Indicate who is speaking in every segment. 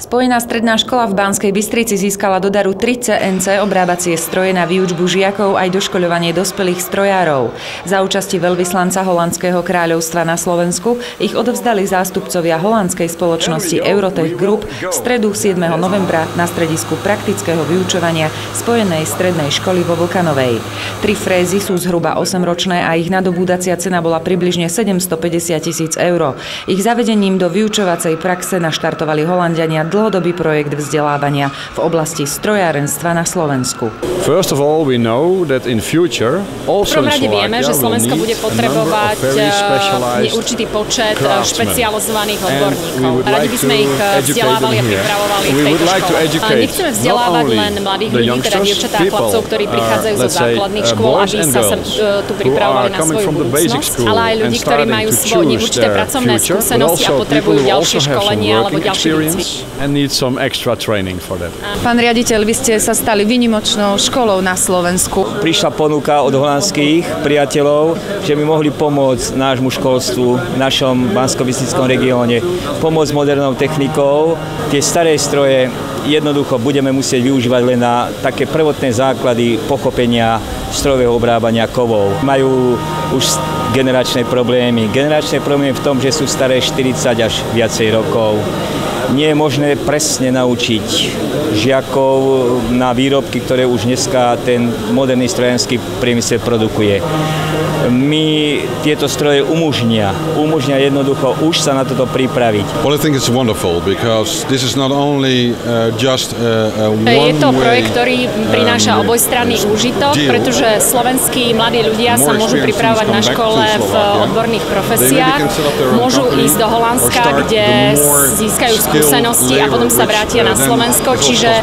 Speaker 1: Spojená stredná škola v Banskej Bystrici získala do daru 3 CNC obrábacie stroje na výučbu žiakov aj doškoľovanie dospelých strojárov. Za účasti veľvyslanca Holandského kráľovstva na Slovensku ich odovzdali zástupcovia holandskej spoločnosti Eurotech Group v stredu 7. novembra na stredisku praktického vyučovania Spojenej strednej školy vo Vlkanovej. 3 frézy sú zhruba 8-ročné a ich nadobúdacia cena bola približne 750 000 eur. Ich zavedením do vyučovacej praxe naštartovali Holanďania dlhodobý projekt vzdelávania v oblasti strojárenstva na Slovensku.
Speaker 2: V
Speaker 3: prvom rade vieme, že Slovensko bude potrebovať určitý počet špecializovaných odborníkov. Radi by sme ich vzdelávali a pripravovali v tejto škole. Nechceme vzdelávať len mladých ľudí, teda dievčatá a chlapcov, ktorí prichádzajú zo základných škôl, aby sa tu pripravovali na svoju budúcnosť, ale aj ľudí, ktorí majú určité pracovné skúsenosti a potrebujú ďalšie školenie alebo ďalší výcvik.
Speaker 1: Pán riaditeľ, vy ste sa stali výnimočnou školou na Slovensku.
Speaker 4: Prišla ponuka od holandských priateľov, že by mohli pomôcť nášmu školstvu v našom banskobystrickom regióne, pomôcť modernou technikou. Tie staré stroje jednoducho budeme musieť využívať len na také prvotné základy pochopenia strojového obrábania kovov. Majú už generačné problémy. Generačné problémy v tom, že sú staré 40 až viacej rokov. Nie je možné presne naučiť žiakov na výrobky, ktoré už dneska ten moderný strojárenský priemysel produkuje. My tieto stroje umožnia jednoducho už sa na toto pripraviť.
Speaker 3: Je to projekt, ktorý prináša obojstranný úžitok, pretože slovenskí mladí ľudia sa môžu pripravovať na škole v odborných profesiách, môžu ísť do Holandska, kde získajú skúsenosti a potom sa vrátia na Slovensko, čiže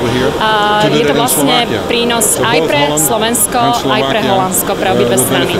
Speaker 3: je to vlastne prínos aj pre Slovensko, aj pre Holandsko, pre obidve strany.